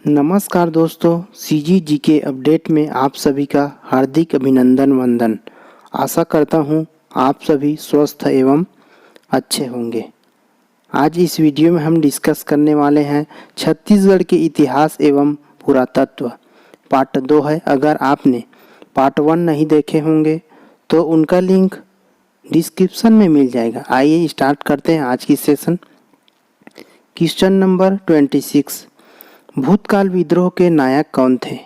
नमस्कार दोस्तों, सीजी के अपडेट में आप सभी का हार्दिक अभिनंदन वंदन। आशा करता हूँ आप सभी स्वस्थ एवं अच्छे होंगे। आज इस वीडियो में हम डिस्कस करने वाले हैं छत्तीसगढ़ के इतिहास एवं पुरातत्व। पार्ट 2 है। अगर आपने पार्ट 1 नहीं देखे होंगे तो उनका लिंक डिस्क्रिप्शन में मिल जाएगा। आइए स्टार्ट करते हैं आज की सेशन। क्वेश्चन नंबर 26, भूतकाल विद्रोह के नायक कौन थे?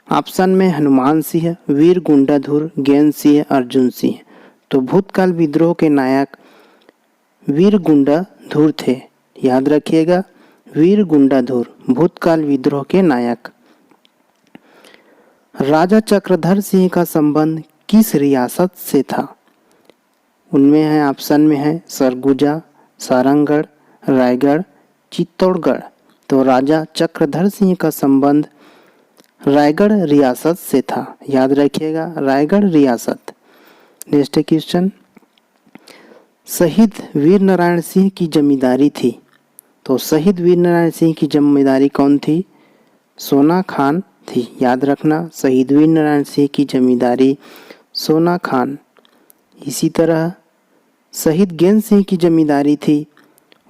ऑप्शन में हनुमान सिंह, वीर गुंडाधुर, ज्ञान सिंह, अर्जुन सिंह। तो भूतकाल विद्रोह के नायक वीर गुंडाधुर थे। याद रखिएगा, वीर गुंडाधुर भूतकाल विद्रोह के नायक। राजा चक्रधर सिंह का संबंध किस रियासत से था? उनमें है, ऑप्शन में है सरगुजा, सारंगढ़, रायगढ़, चित्तौड़गढ़। तो राजा चक्रधर सिंह का संबंध रायगढ़ रियासत से था। याद रखिएगा, रायगढ़ रियासत। नेक्स्ट क्वेश्चन, शहीद वीर नारायण सिंह की जमींदारी थी। तो शहीद वीर नारायण सिंह की जमींदारी कौन थी? सोना खान थी। याद रखना, शहीद वीर नारायण सिंह की जमींदारी सोना खान। इसी तरह शहीद ज्ञान सिंह की जमींदारी थी,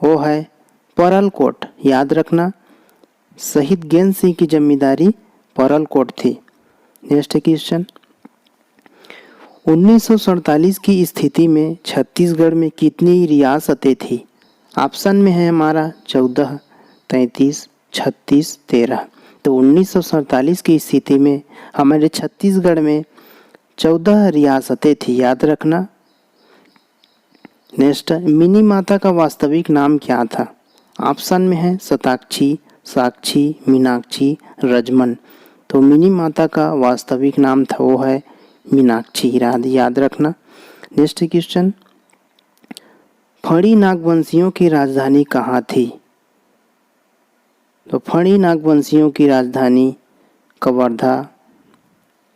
वो है परलकोट। याद रखना, शहीद ज्ञान सिंह की जमींदारी परलकोट थी। नेक्स्ट क्वेश्चन, 1947 की स्थिति में छत्तीसगढ़ में कितनी रियासतें थी? ऑप्शन में है हमारा 14, 33, 36, 13। तो 1947 की स्थिति में हमारे छत्तीसगढ़ में 14 रियासतें थी। याद रखना। नेक्स्ट, मिनी माता का वास्तविक नाम क्या था? ऑप्शन में है शताक्षी, साक्षी, मीनाक्षी, रजमन। तो मिनी माता का वास्तविक नाम था, वो है मीनाक्षी। याद रखना। नेक्स्ट क्वेश्चन, फणी नागवंशियों की राजधानी कहाँ थी? तो फणी नागवंशियों की राजधानी कवर्धा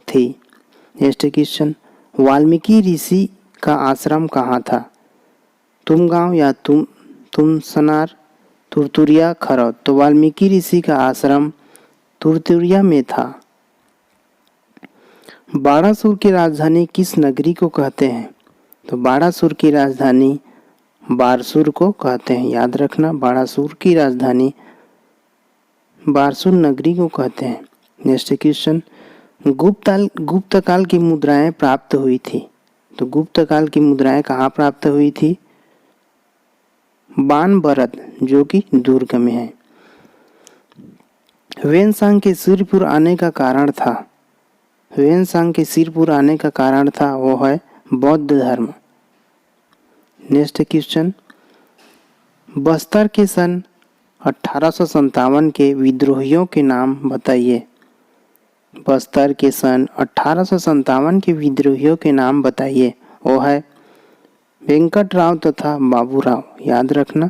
थी। नेक्स्ट क्वेश्चन, वाल्मीकि ऋषि का आश्रम कहाँ था? तुमगांव या तुमसनार, तुरतुरिया, खरौद। तो वाल्मीकि ऋषि का आश्रम तुरतुरिया में था। बाणासुर की राजधानी किस नगरी को कहते हैं? तो बाणासुर की राजधानी बारसूर को कहते हैं। याद रखना, बाणासुर की राजधानी बारसूर नगरी को कहते हैं। नेक्स्ट क्वेश्चन, गुप्त काल की मुद्राएं प्राप्त हुई थी। तो गुप्त काल की मुद्राएं कहाँ प्राप्त हुई थी? बानबरद, जो कि दुर्ग में है। वेनसांग के सिरपुर आने का कारण था? वेनसांग के सिरपुर आने का कारण था, वो है बौद्ध धर्म। नेक्स्ट क्वेश्चन, बस्तर के सन 1857 के विद्रोहियों के नाम बताइए। बस्तर के सन 1857 के विद्रोहियों के नाम बताइए। वो है वेंकटराव तथा बाबूराव। याद रखना,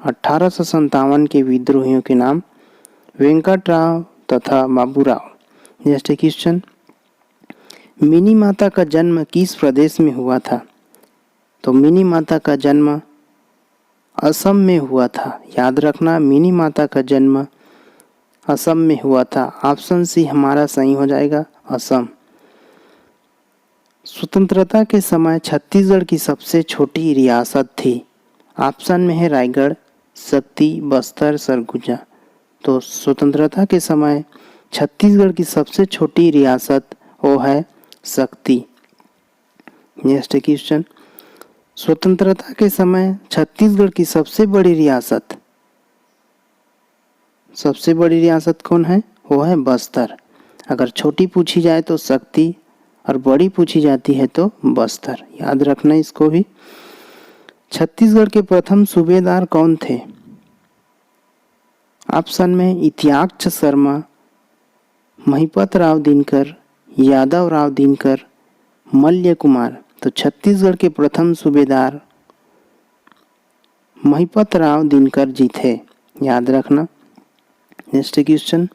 1857 के विद्रोहियों के नाम वेंकटराव तथा बाबूराव। नेक्स्ट क्वेश्चन, मिनी माता का जन्म किस प्रदेश में हुआ था? तो मिनी माता का जन्म असम में हुआ था। याद रखना, मिनी माता का जन्म असम में हुआ था। ऑप्शन सी हमारा सही हो जाएगा, असम। स्वतंत्रता के समय छत्तीसगढ़ की सबसे छोटी रियासत थी। ऑप्शन में है रायगढ़, शक्ति, बस्तर, सरगुजा। तो स्वतंत्रता के समय छत्तीसगढ़ की सबसे छोटी रियासत वो है शक्ति। नेक्स्ट क्वेश्चन, स्वतंत्रता के समय छत्तीसगढ़ की सबसे बड़ी रियासत कौन है? वो है बस्तर। अगर छोटी पूछी जाए तो शक्ति और बड़ी पूछी जाती है तो बस्तर। याद रखना इसको भी। छत्तीसगढ़ के प्रथम सूबेदार कौन थे? ऑप्शन में इत्याक्ष शर्मा, महिपत राव दिनकर, यादव राव दिनकर, मल्य कुमार। तो छत्तीसगढ़ के प्रथम सूबेदार महिपत राव दिनकर जी थे। याद रखना। नेक्स्ट क्वेश्चन,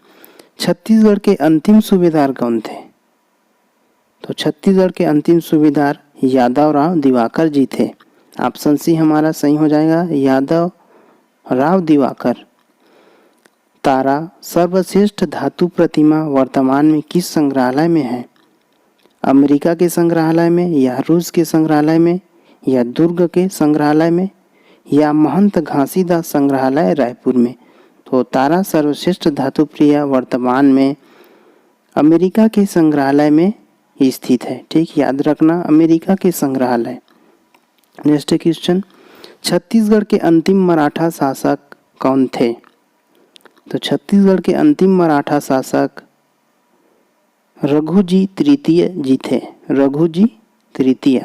छत्तीसगढ़ के अंतिम सूबेदार कौन थे? तो छत्तीसगढ़ के अंतिम सूबेदार यादव राव दिवाकर जी थे। ऑप्शन सी हमारा सही हो जाएगा, यादव राव दिवाकर। तारा सर्वश्रेष्ठ धातु प्रतिमा वर्तमान में किस संग्रहालय में है? अमेरिका के संग्रहालय में, या रूस के संग्रहालय में, या दुर्ग के संग्रहालय में, या महंत घासीदास संग्रहालय रायपुर में? तो तारा सर्वश्रेष्ठ धातु प्रिय वर्तमान में अमेरिका के संग्रहालय में स्थित है। ठीक, याद रखना, अमेरिका के संग्रहालय। नेक्स्ट क्वेश्चन, छत्तीसगढ़ के अंतिम मराठा शासक कौन थे? तो छत्तीसगढ़ के अंतिम मराठा शासक रघुजी तृतीय जी थे। रघुजी तृतीय।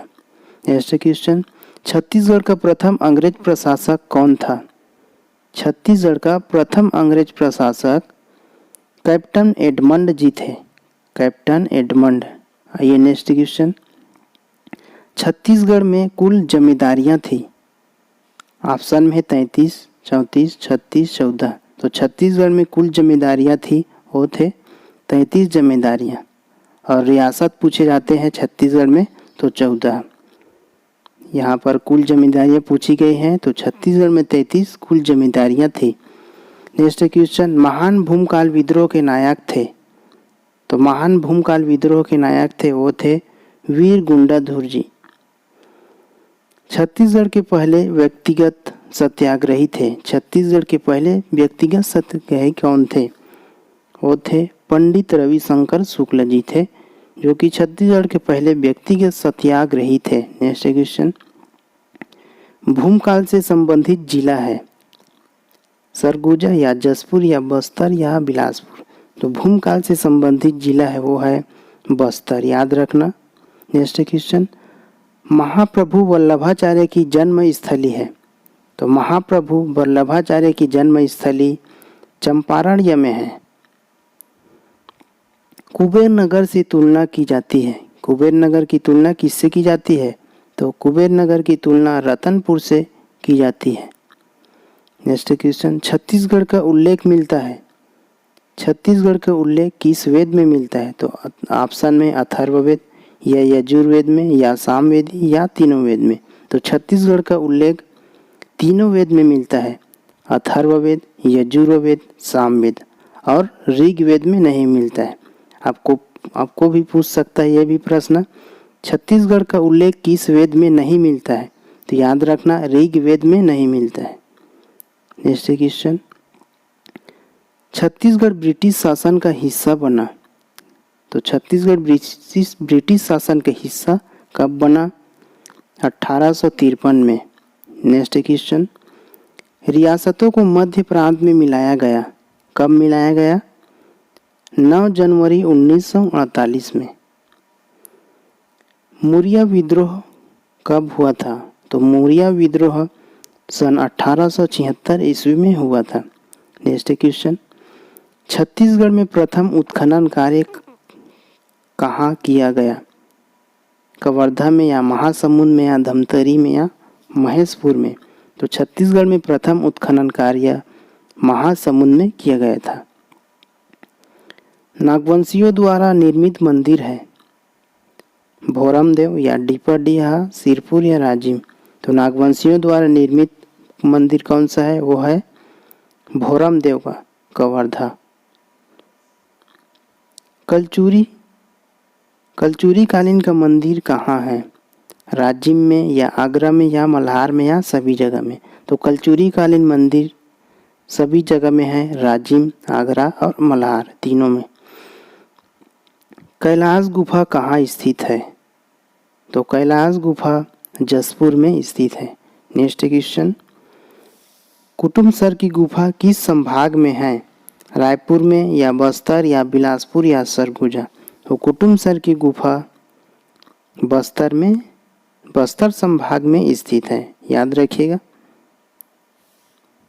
नेक्स्ट क्वेश्चन, छत्तीसगढ़ का प्रथम अंग्रेज प्रशासक कौन था? छत्तीसगढ़ का प्रथम अंग्रेज प्रशासक कैप्टन एडमंड जी थे। Captain Edmund. आइए नेक्स्ट क्वेश्चन, छत्तीसगढ़ में कुल जमींदारियां थी। ऑप्शन में 33, 34, 36, 14। तो छत्तीसगढ़ में कुल जमींदारियां थी, वो थे 33 जमींदारियां। और रियासत पूछे जाते हैं छत्तीसगढ़ में तो 14। यहाँ पर कुल जमींदारियां पूछी गई हैं, तो छत्तीसगढ़ में 33 कुल जमींदारियां थी। नेक्स्ट क्वेश्चन, महान भूमकाल विद्रोह के नायक थे। तो महान भूमकाल विद्रोह के नायक थे, वो थे वीर गुंडाधुर जी। छत्तीसगढ़ के पहले व्यक्तिगत सत्याग्रही थे। छत्तीसगढ़ के पहले व्यक्तिगत सत्याग्रही कौन थे? वो थे पंडित रविशंकर शुक्ल जी थे, जो कि छत्तीसगढ़ के पहले व्यक्तिगत सत्याग्रही थे। नेक्स्ट क्वेश्चन, भूमकाल से संबंधित जिला है सरगुजा, या जसपुर, या बस्तर, या बिलासपुर? तो भूमकाल से संबंधित जिला है वो है बस्तर, याद रखना। नेक्स्ट क्वेश्चन, महाप्रभु वल्लभाचार्य की जन्म स्थली है। तो महाप्रभु वल्लभाचार्य की जन्म स्थली चंपारण्य में है। कुबेर नगर से तुलना की जाती है। कुबेर नगर की तुलना किससे की जाती है? तो कुबेर नगर की तुलना रतनपुर से की जाती है। नेक्स्ट क्वेश्चन, छत्तीसगढ़ का उल्लेख मिलता है। छत्तीसगढ़ का उल्लेख किस वेद में मिलता है? तो ऑप्शन में अथर्ववेद, या यजुर्वेद में, या सामवेद, या तीनों वेद में? तो छत्तीसगढ़ का उल्लेख तीनों वेद में मिलता है, अथर्ववेद, यजुर्वेद, सामवेद, और ऋग्वेद में नहीं मिलता है। आपको भी पूछ सकता है ये भी प्रश्न, छत्तीसगढ़ का उल्लेख किस वेद में नहीं मिलता है? तो याद रखना, ऋग्वेद में नहीं मिलता है। नेक्स्ट क्वेश्चन, छत्तीसगढ़ ब्रिटिश शासन का हिस्सा बना। तो छत्तीसगढ़ ब्रिटिश शासन का हिस्सा कब बना? 1853 में। नेक्स्ट क्वेश्चन, रियासतों को मध्य प्रांत में मिलाया गया, कब मिलाया गया? 9 जनवरी 1948 में। मौर्य विद्रोह कब हुआ था? तो मौर्य विद्रोह सन 1876 ईस्वी में हुआ था। नेक्स्ट क्वेश्चन, छत्तीसगढ़ में प्रथम उत्खनन कार्य कहाँ किया गया? कवर्धा में, या महासमुंद में, या धमतरी में, या महेशपुर में? तो छत्तीसगढ़ में प्रथम उत्खनन कार्य महासमुंद में किया गया था। नागवंशियों द्वारा निर्मित मंदिर है भोरमदेव, या डीपरडीहा, सिरपुर, या राजिम? तो नागवंशियों द्वारा निर्मित मंदिर कौन सा है? वो है भोरमदेव का, कवर्धा। कलचुरी कालीन का मंदिर कहाँ है? राजिम में, या आगरा में, या मल्हार में, या सभी जगह में? तो कलचुरी कालीन मंदिर सभी जगह में है, राजिम, आगरा और मल्हार, तीनों में। कैलाश गुफा कहाँ स्थित है? तो कैलाश गुफा जसपुर में स्थित है। नेक्स्ट क्वेश्चन, कुटुमसर की गुफा किस संभाग में है? रायपुर में, या बस्तर, या बिलासपुर, या सरगुजा? तो कुटुमसर की गुफा बस्तर में, बस्तर संभाग में स्थित है, याद रखिएगा।